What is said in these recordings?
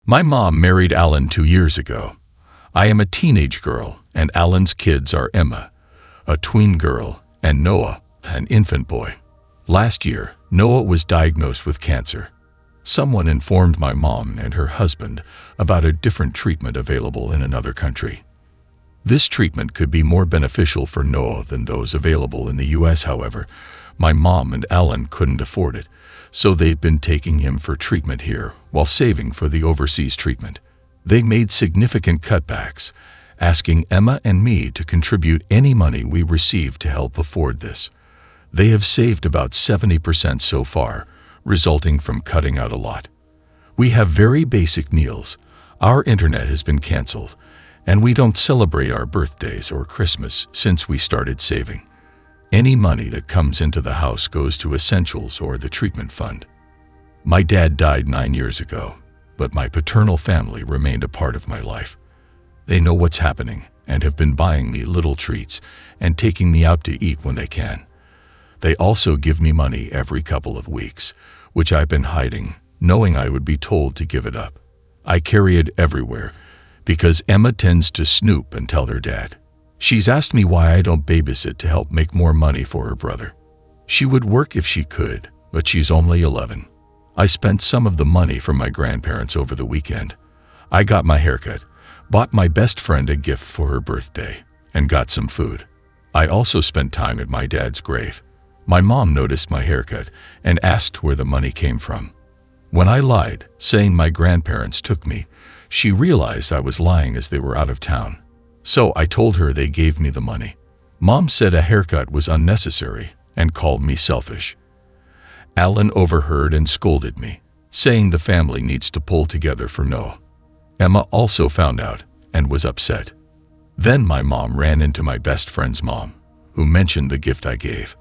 My mom married Alan 2 years ago. I am a teenage girl, and Alan's kids are Emma, a tween girl, and Noah, an infant boy. Last year, Noah was diagnosed with cancer. Someone informed my mom and her husband about a different treatment available in another country. This treatment could be more beneficial for Noah than those available in the US. However, my mom and Alan couldn't afford it, so they've been taking him for treatment here while saving for the overseas treatment. They made significant cutbacks, asking Emma and me to contribute any money we received to help afford this. They have saved about 70% so far, resulting from cutting out a lot. We have very basic meals. Our internet has been canceled, and we don't celebrate our birthdays or Christmas since we started saving. Any money that comes into the house goes to essentials or the treatment fund. My dad died 9 years ago, but my paternal family remained a part of my life. They know what's happening and have been buying me little treats and taking me out to eat when they can. They also give me money every couple of weeks, which I've been hiding, knowing I would be told to give it up. I carry it everywhere because Emma tends to snoop and tell her dad. She's asked me why I don't babysit to help make more money for her brother. She would work if she could, but she's only 11. I spent some of the money from my grandparents over the weekend. I got my haircut, bought my best friend a gift for her birthday, and got some food. I also spent time at my dad's grave. My mom noticed my haircut and asked where the money came from. When I lied, saying my grandparents took me, she realized I was lying as they were out of town. So I told her they gave me the money. Mom said a haircut was unnecessary and called me selfish. Alan overheard and scolded me, saying the family needs to pull together for Noah. Emma also found out and was upset. Then my mom ran into my best friend's mom, who mentioned the gift I gave.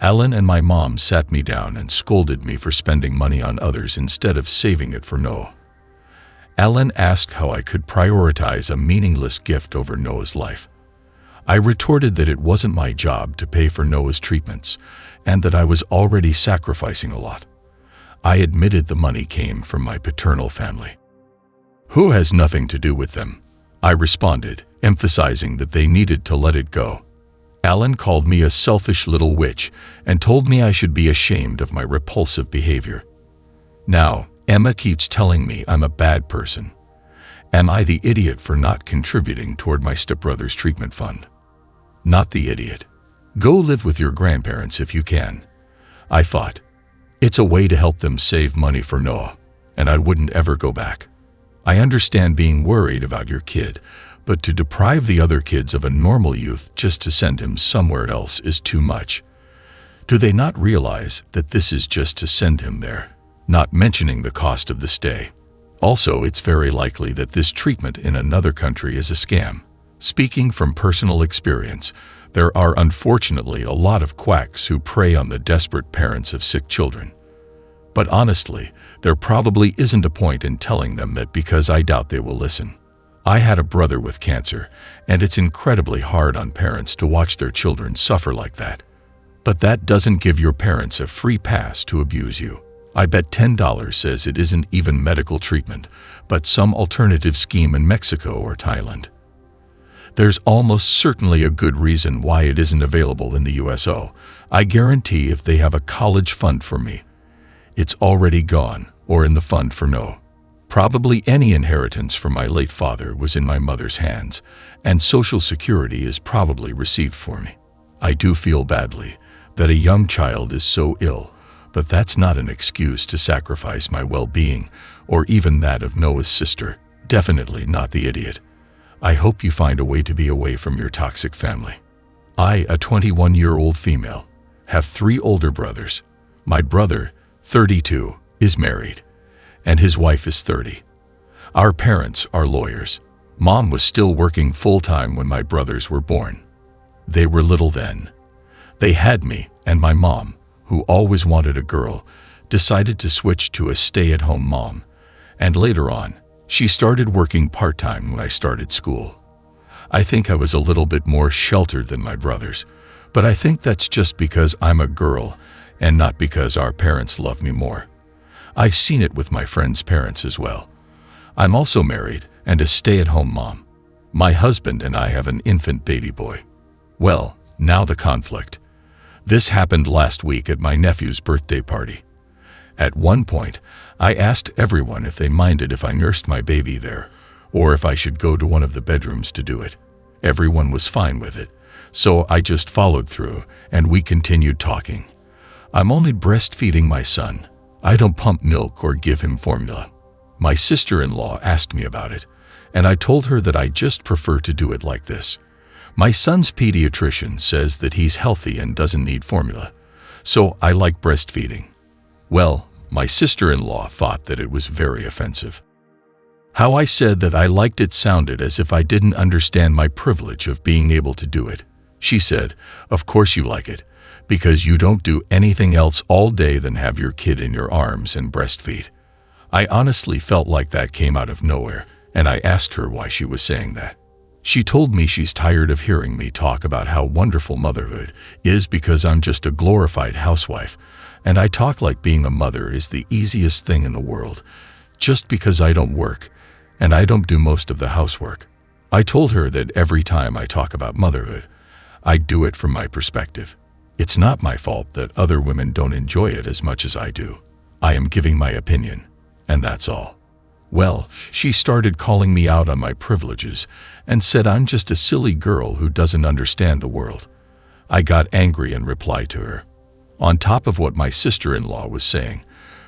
Alan and my mom sat me down and scolded me for spending money on others instead of saving it for Noah. Alan asked how I could prioritize a meaningless gift over Noah's life. I retorted that it wasn't my job to pay for Noah's treatments and that I was already sacrificing a lot. I admitted the money came from my paternal family. Who has nothing to do with them? I responded, emphasizing that they needed to let it go. Alan called me a selfish little witch and told me I should be ashamed of my repulsive behavior. Now, Emma keeps telling me I'm a bad person. Am I the idiot for not contributing toward my stepbrother's treatment fund? Not the idiot. Go live with your grandparents if you can. I thought, it's a way to help them save money for Noah, and I wouldn't ever go back. I understand being worried about your kid, but to deprive the other kids of a normal youth just to send him somewhere else is too much. Do they not realize that this is just to send him there, not mentioning the cost of the stay? Also, it's very likely that this treatment in another country is a scam. Speaking from personal experience, there are unfortunately a lot of quacks who prey on the desperate parents of sick children. But honestly, there probably isn't a point in telling them that because I doubt they will listen. I had a brother with cancer, and it's incredibly hard on parents to watch their children suffer like that. But that doesn't give your parents a free pass to abuse you. I bet $10 says it isn't even medical treatment, but some alternative scheme in Mexico or Thailand. There's almost certainly a good reason why it isn't available in the USO. I guarantee if they have a college fund for me, it's already gone or in the fund for Noah. Probably any inheritance from my late father was in my mother's hands, and Social Security is probably received for me. I do feel badly that a young child is so ill, but that's not an excuse to sacrifice my well-being or even that of Noah's sister. Definitely not the idiot. I hope you find a way to be away from your toxic family. I, a 21-year-old female, have 3 older brothers. My brother, 32, is married, and his wife is 30. Our parents are lawyers. Mom was still working full-time when my brothers were born. They were little then. They had me, and my mom, who always wanted a girl, decided to switch to a stay-at-home mom, and later on, she started working part-time when I started school. I think I was a little bit more sheltered than my brothers, but I think that's just because I'm a girl and not because our parents love me more. I've seen it with my friends' parents as well. I'm also married and a stay-at-home mom. My husband and I have an infant baby boy. Well, now the conflict. This happened last week at my nephew's birthday party. At one point, I asked everyone if they minded if I nursed my baby there, or if I should go to one of the bedrooms to do it. Everyone was fine with it, so I just followed through, and we continued talking. I'm only breastfeeding my son. I don't pump milk or give him formula. My sister-in-law asked me about it, and I told her that I just prefer to do it like this. My son's pediatrician says that he's healthy and doesn't need formula, so I like breastfeeding. Well, my sister-in-law thought that it was very offensive. How I said that I liked it sounded as if I didn't understand my privilege of being able to do it. She said, "Of course you like it, because you don't do anything else all day than have your kid in your arms and breastfeed." I honestly felt like that came out of nowhere, and I asked her why she was saying that. She told me she's tired of hearing me talk about how wonderful motherhood is because I'm just a glorified housewife, and I talk like being a mother is the easiest thing in the world, just because I don't work, and I don't do most of the housework. I told her that every time I talk about motherhood, I do it from my perspective. It's not my fault that other women don't enjoy it as much as I do. I am giving my opinion, and that's all. Well, she started calling me out on my privileges and said I'm just a silly girl who doesn't understand the world. I got angry and replied to her. On top of what my sister-in-law was saying,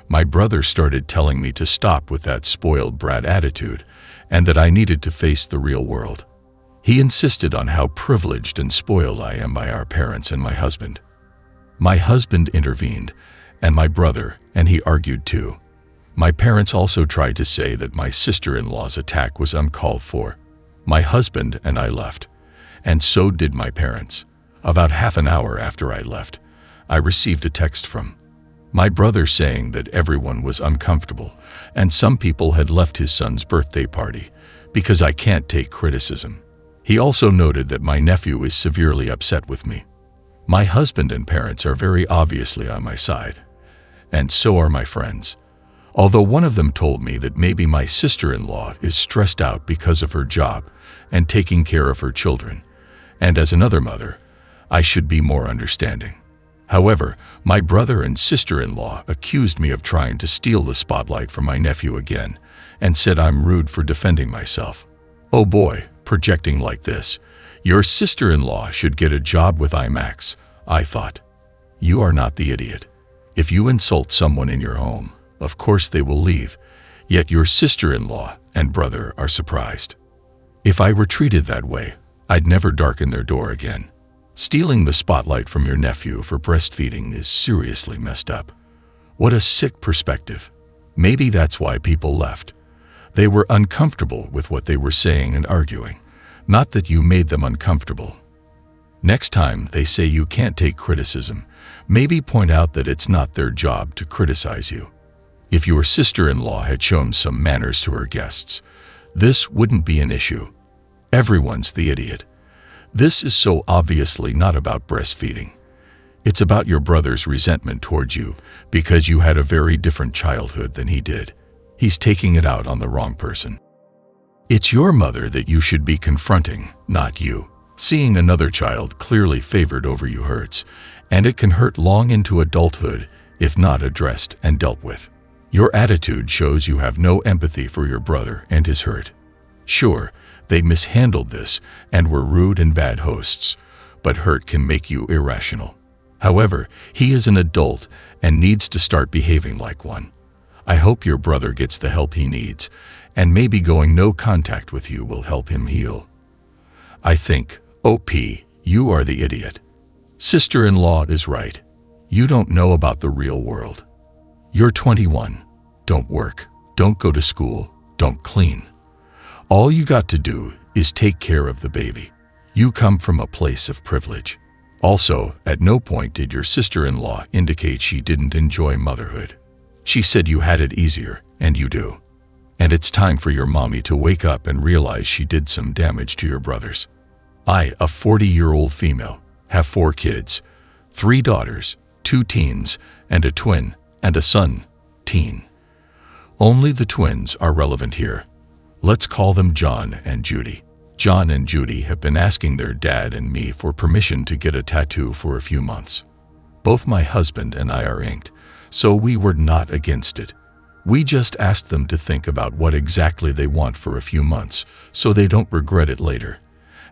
my brother started telling me to stop with that spoiled brat attitude and that I needed to face the real world. He insisted on how privileged and spoiled I am by our parents and my husband. My husband intervened, and my brother, and he argued too. My parents also tried to say that my sister-in-law's attack was uncalled for. My husband and I left, and so did my parents. About half an hour after I left, I received a text from my brother saying that everyone was uncomfortable and some people had left his son's birthday party because I can't take criticism. He also noted that my nephew is severely upset with me. My husband and parents are very obviously on my side, and so are my friends. Although one of them told me that maybe my sister-in-law is stressed out because of her job and taking care of her children, and as another mother, I should be more understanding. However, my brother and sister-in-law accused me of trying to steal the spotlight from my nephew again and said I'm rude for defending myself. Oh boy, projecting like this. Your sister-in-law should get a job with IMAX, I thought. You are not the idiot. If you insult someone in your home, of course they will leave, yet your sister-in-law and brother are surprised. If I were treated that way, I'd never darken their door again. Stealing the spotlight from your nephew for breastfeeding is seriously messed up. What a sick perspective. Maybe that's why people left. They were uncomfortable with what they were saying and arguing, not that you made them uncomfortable. Next time they say you can't take criticism, maybe point out that it's not their job to criticize you. If your sister-in-law had shown some manners to her guests, this wouldn't be an issue. Everyone's the idiot. This is so obviously not about breastfeeding. It's about your brother's resentment towards you because you had a very different childhood than he did. He's taking it out on the wrong person. It's your mother that you should be confronting, not you. Seeing another child clearly favored over you hurts, and it can hurt long into adulthood if not addressed and dealt with. Your attitude shows you have no empathy for your brother and his hurt. Sure, they mishandled this and were rude and bad hosts, but hurt can make you irrational. However, he is an adult and needs to start behaving like one. I hope your brother gets the help he needs, and maybe going no contact with you will help him heal. I think, OP, you are the idiot. Sister-in-law is right. You don't know about the real world. You're 21. Don't work. Don't go to school. Don't clean. All you got to do is take care of the baby. You come from a place of privilege. Also, at no point did your sister-in-law indicate she didn't enjoy motherhood. She said you had it easier, and you do. And it's time for your mommy to wake up and realize she did some damage to your brothers. I, a 40-year-old female, have 4 kids, 3 daughters, 2 teens, and a twin, and a son, teen. Only the twins are relevant here. Let's call them John and Judy. John and Judy have been asking their dad and me for permission to get a tattoo for a few months. Both my husband and I are inked, so we were not against it. We just asked them to think about what exactly they want for a few months, so they don't regret it later.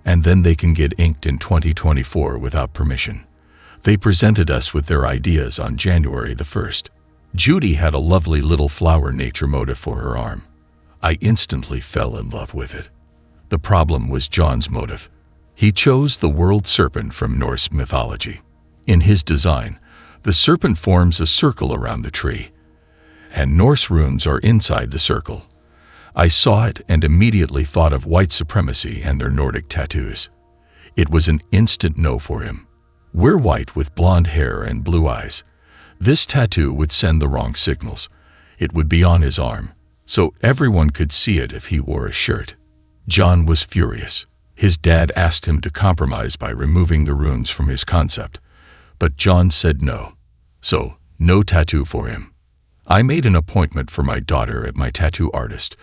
And then they can get inked in 2024 without permission. They presented us with their ideas on January the 1st. Judy had a lovely little flower nature motif for her arm. I instantly fell in love with it. The problem was John's motive. He chose the world serpent from Norse mythology. In his design, the serpent forms a circle around the tree, and Norse runes are inside the circle. I saw it and immediately thought of white supremacy and their Nordic tattoos. It was an instant no for him. We're white with blonde hair and blue eyes. This tattoo would send the wrong signals. It would be on his arm, so everyone could see it if he wore a shirt. John was furious. His dad asked him to compromise by removing the runes from his concept, but John said no. So, no tattoo for him. I made an appointment for my daughter at my tattoo artist,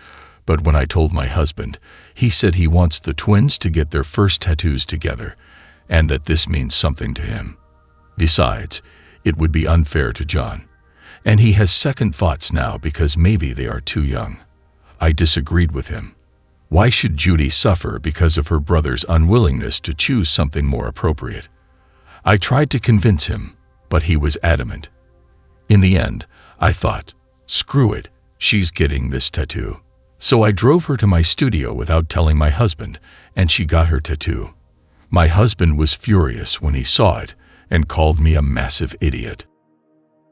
but when I told my husband, he said he wants the twins to get their first tattoos together, and that this means something to him. Besides, it would be unfair to John, and he has second thoughts now because maybe they are too young. I disagreed with him. Why should Judy suffer because of her brother's unwillingness to choose something more appropriate? I tried to convince him, but he was adamant. In the end, I thought, screw it, she's getting this tattoo. So I drove her to my studio without telling my husband, and she got her tattoo. My husband was furious when he saw it and called me a massive idiot.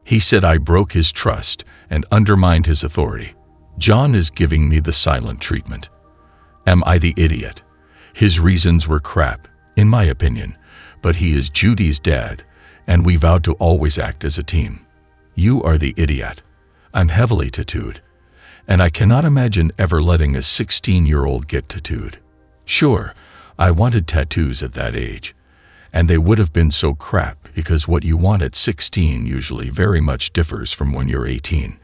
He said I broke his trust and undermined his authority. John is giving me the silent treatment. Am I the idiot? His reasons were crap, in my opinion, but he is Judy's dad, and we vowed to always act as a team. You are the idiot. I'm heavily tattooed, and I cannot imagine ever letting a 16-year-old get tattooed. Sure, I wanted tattoos at that age, and they would have been so crap because what you want at 16 usually very much differs from when you're 18.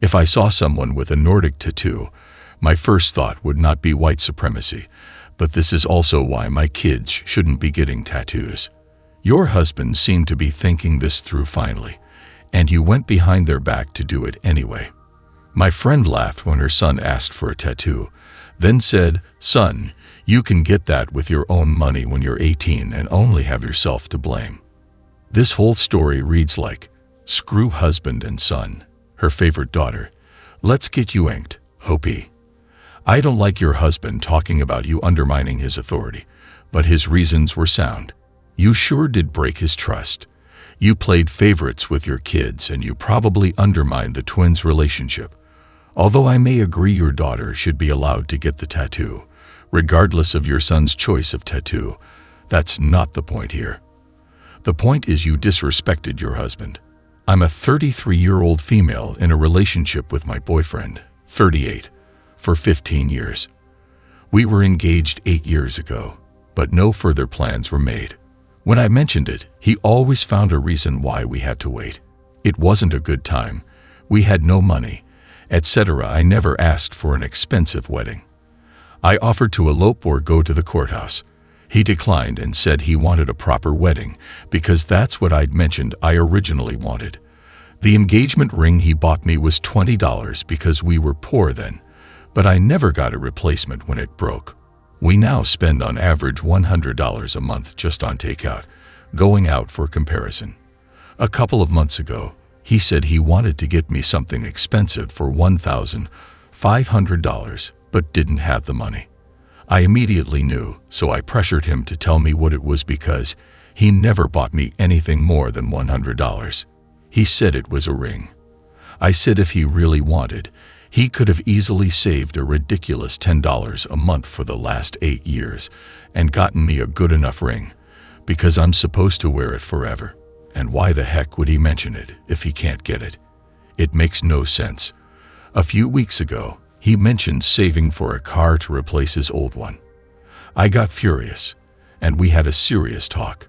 If I saw someone with a Nordic tattoo, my first thought would not be white supremacy, but this is also why my kids shouldn't be getting tattoos. Your husband seemed to be thinking this through finally, and you went behind their back to do it anyway. My friend laughed when her son asked for a tattoo, then said, "Son, you can get that with your own money when you're 18 and only have yourself to blame." This whole story reads like, screw husband and son, her favorite daughter. Let's get you inked, Hopi. I don't like your husband talking about you undermining his authority, but his reasons were sound. You sure did break his trust. You played favorites with your kids and you probably undermined the twins' relationship. Although I may agree your daughter should be allowed to get the tattoo, regardless of your son's choice of tattoo, that's not the point here. The point is you disrespected your husband. I'm a 33-year-old female in a relationship with my boyfriend, 38, for 15 years. We were engaged 8 years ago, but no further plans were made. When I mentioned it, he always found a reason why we had to wait. It wasn't a good time, we had no money, etc. I never asked for an expensive wedding. I offered to elope or go to the courthouse. He declined and said he wanted a proper wedding because that's what I'd mentioned I originally wanted. The engagement ring he bought me was $20 because we were poor then, but I never got a replacement when it broke. We now spend on average $100 a month just on takeout, going out for comparison. A couple of months ago, he said he wanted to get me something expensive for $1,500, but didn't have the money. I immediately knew, so I pressured him to tell me what it was because he never bought me anything more than $100. He said it was a ring. I said if he really wanted, he could have easily saved a ridiculous $10 a month for the last 8 years and gotten me a good enough ring, because I'm supposed to wear it forever. And why the heck would he mention it if he can't get it? It makes no sense. A few weeks ago, he mentioned saving for a car to replace his old one. I got furious, and we had a serious talk.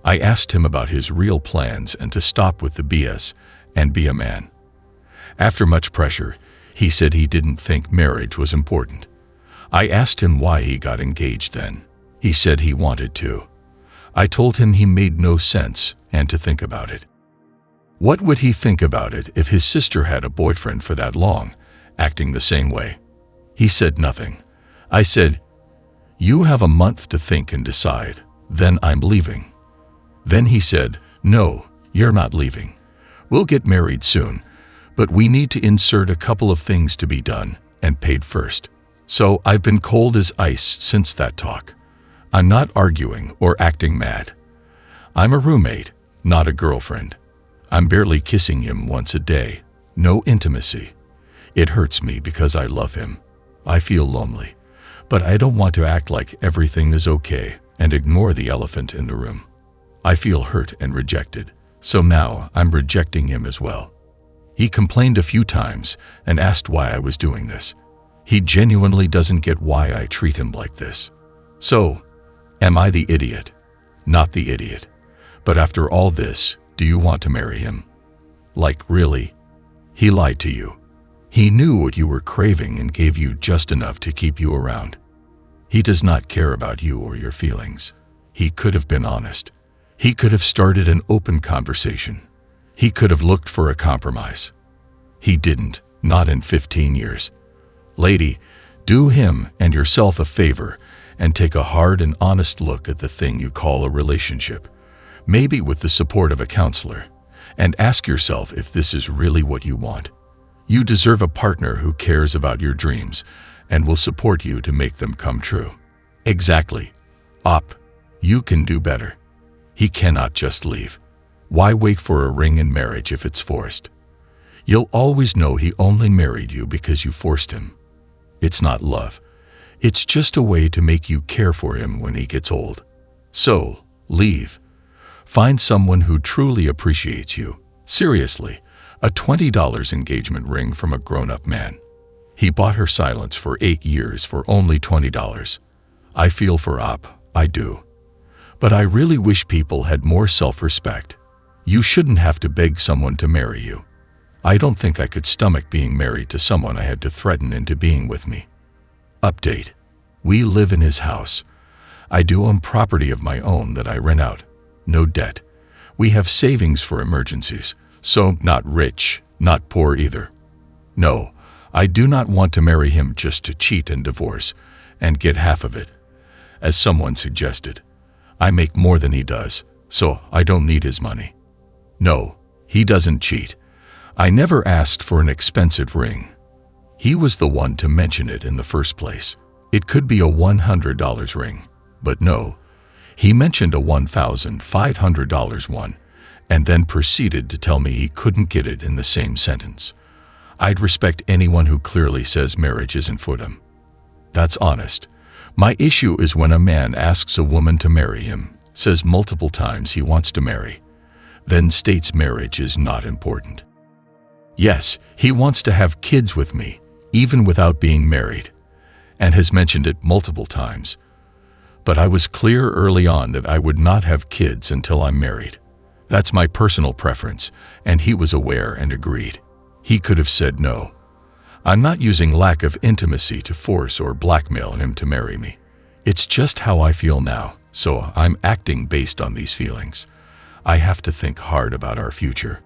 I asked him about his real plans and to stop with the BS and be a man. After much pressure, he said he didn't think marriage was important. I asked him why he got engaged then. He said he wanted to. I told him he made no sense and to think about it. What would he think about it if his sister had a boyfriend for that long, acting the same way? He said nothing. I said, "You have a month to think and decide, then I'm leaving." Then he said, "No, you're not leaving. We'll get married soon, but we need to insert a couple of things to be done and paid first." So I've been cold as ice since that talk. I'm not arguing or acting mad. I'm a roommate, not a girlfriend. I'm barely kissing him once a day. No intimacy. It hurts me because I love him. I feel lonely, but I don't want to act like everything is okay and ignore the elephant in the room. I feel hurt and rejected, so now I'm rejecting him as well. He complained a few times and asked why I was doing this. He genuinely doesn't get why I treat him like this. So, am I the idiot? Not the idiot. But after all this, do you want to marry him? Like, really? He lied to you. He knew what you were craving and gave you just enough to keep you around. He does not care about you or your feelings. He could have been honest. He could have started an open conversation. He could have looked for a compromise. He didn't, not in 15 years. Lady, do him and yourself a favor and take a hard and honest look at the thing you call a relationship, maybe with the support of a counselor, and ask yourself if this is really what you want. You deserve a partner who cares about your dreams and will support you to make them come true. Exactly. You can do better. He cannot just leave. Why wait for a ring in marriage if it's forced? You'll always know he only married you because you forced him. It's not love. It's just a way to make you care for him when he gets old. So, leave. Find someone who truly appreciates you. Seriously, a $20 engagement ring from a grown-up man. He bought her silence for 8 years for only $20. I feel for I do. But I really wish people had more self-respect. You shouldn't have to beg someone to marry you. I don't think I could stomach being married to someone I had to threaten into being with me. Update. We live in his house. I do own property of my own that I rent out. No debt. We have savings for emergencies, so not rich, not poor either. No, I do not want to marry him just to cheat and divorce and get half of it. As someone suggested, I make more than he does, so I don't need his money. No, he doesn't cheat. I never asked for an expensive ring. He was the one to mention it in the first place. It could be a $100 ring, but no. He mentioned a $1,500 one, and then proceeded to tell me he couldn't get it in the same sentence. I'd respect anyone who clearly says marriage isn't for them. That's honest. My issue is when a man asks a woman to marry him, says multiple times he wants to marry, then states marriage is not important. Yes, he wants to have kids with me, even without being married, and has mentioned it multiple times. But I was clear early on that I would not have kids until I'm married. That's my personal preference, and he was aware and agreed. He could have said no. I'm not using lack of intimacy to force or blackmail him to marry me. It's just how I feel now, so I'm acting based on these feelings. I have to think hard about our future.